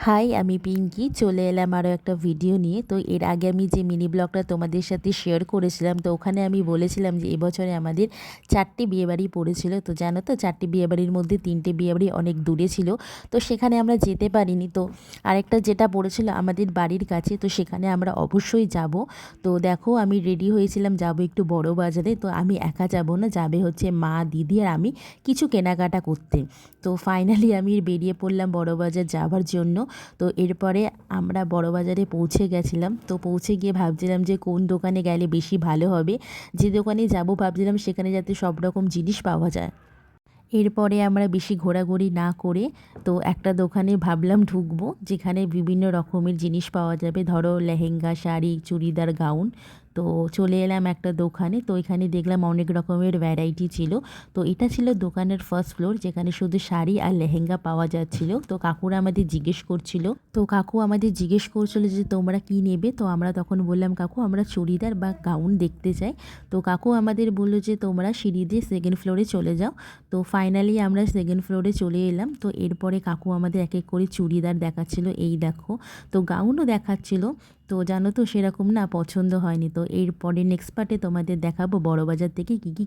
High, আমি পিঙ্কি চলে এলাম আরও একটা ভিডিও নিয়ে। তো এর আগে আমি যে মিনি ব্লগটা তোমাদের সাথে শেয়ার করেছিলাম, তো ওখানে আমি বলেছিলাম যে এবছরে আমাদের 4টি বিয়েবাড়ি পড়েছিল। তো জানো তো 4টি বিয়েবাড়ির মধ্যে 3টে বিয়েবাড়ি অনেক দূরে ছিল, তো সেখানে আমরা যেতে পারিনি। তো আরেকটা যেটা পড়েছিল আমাদের বাড়ির কাছে, তো সেখানে আমরা অবশ্যই যাব। তো দেখো আমি রেডি হয়েছিলাম, যাব একটু বড় বাজারে। তো আমি একা যাব না, যাবে হচ্ছে মা, দিদি আর আমি কিছু কেনাকাটা করতে। তো ফাইনালি আমি বেরিয়ে পড়লাম বড় বাজার যাওয়ার জন্য। তো এরপরে আমরা বড়বাজারে পৌঁছে গেছিলাম। তো পৌঁছে গিয়ে ভাবছিলাম যে কোন দোকানে গেলে বেশি ভালো হবে, যে দোকানে যাব ভাবছিলাম সেখানে যাতে সব রকম জিনিস পাওয়া যায়। এরপরে আমরা বেশি ঘোরাঘুরি না করে তো একটা দোকানে ভাবলাম ঢুকবো, যেখানে বিভিন্ন রকমের জিনিস পাওয়া যাবে, ধরো লেহেঙ্গা, শাড়ি, চুড়িদার, গাউন। তো চলে এলাম একটা দোকানে। তো এখানে দেখলাম অনেক রকমের ভ্যারাইটি ছিল। তো এটা ছিল দোকানের ফার্স্ট ফ্লোর, যেখানে শুধু শাড়ি আর লেহেঙ্গা পাওয়া যাচ্ছিল। তো কাকুরা আমাদের জিজ্ঞেস করছিল, যে তোমরা কি নেবে। তো আমরা তখন বললাম কাকু আমরা চুড়িদার বা গাউন দেখতে চাই। তো কাকু আমাদের বললো যে তোমরা সিঁড়ি দিয়ে সেকেন্ড ফ্লোরে চলে যাও। তো ফাইনালি আমরা সেকেন্ড ফ্লোরে চলে এলাম। তো এরপরে কাকু আমাদের এক এক করে চুড়িদার দেখাচ্ছিল, এই দেখো। তো গাউনও দেখাচ্ছিল। তো জানো তো সেরকম না পছন্দ হয়নি। তো এরপরে নেক্সট পার্টে তোমাদের দেখাবো বড়বাজার থেকে কী কী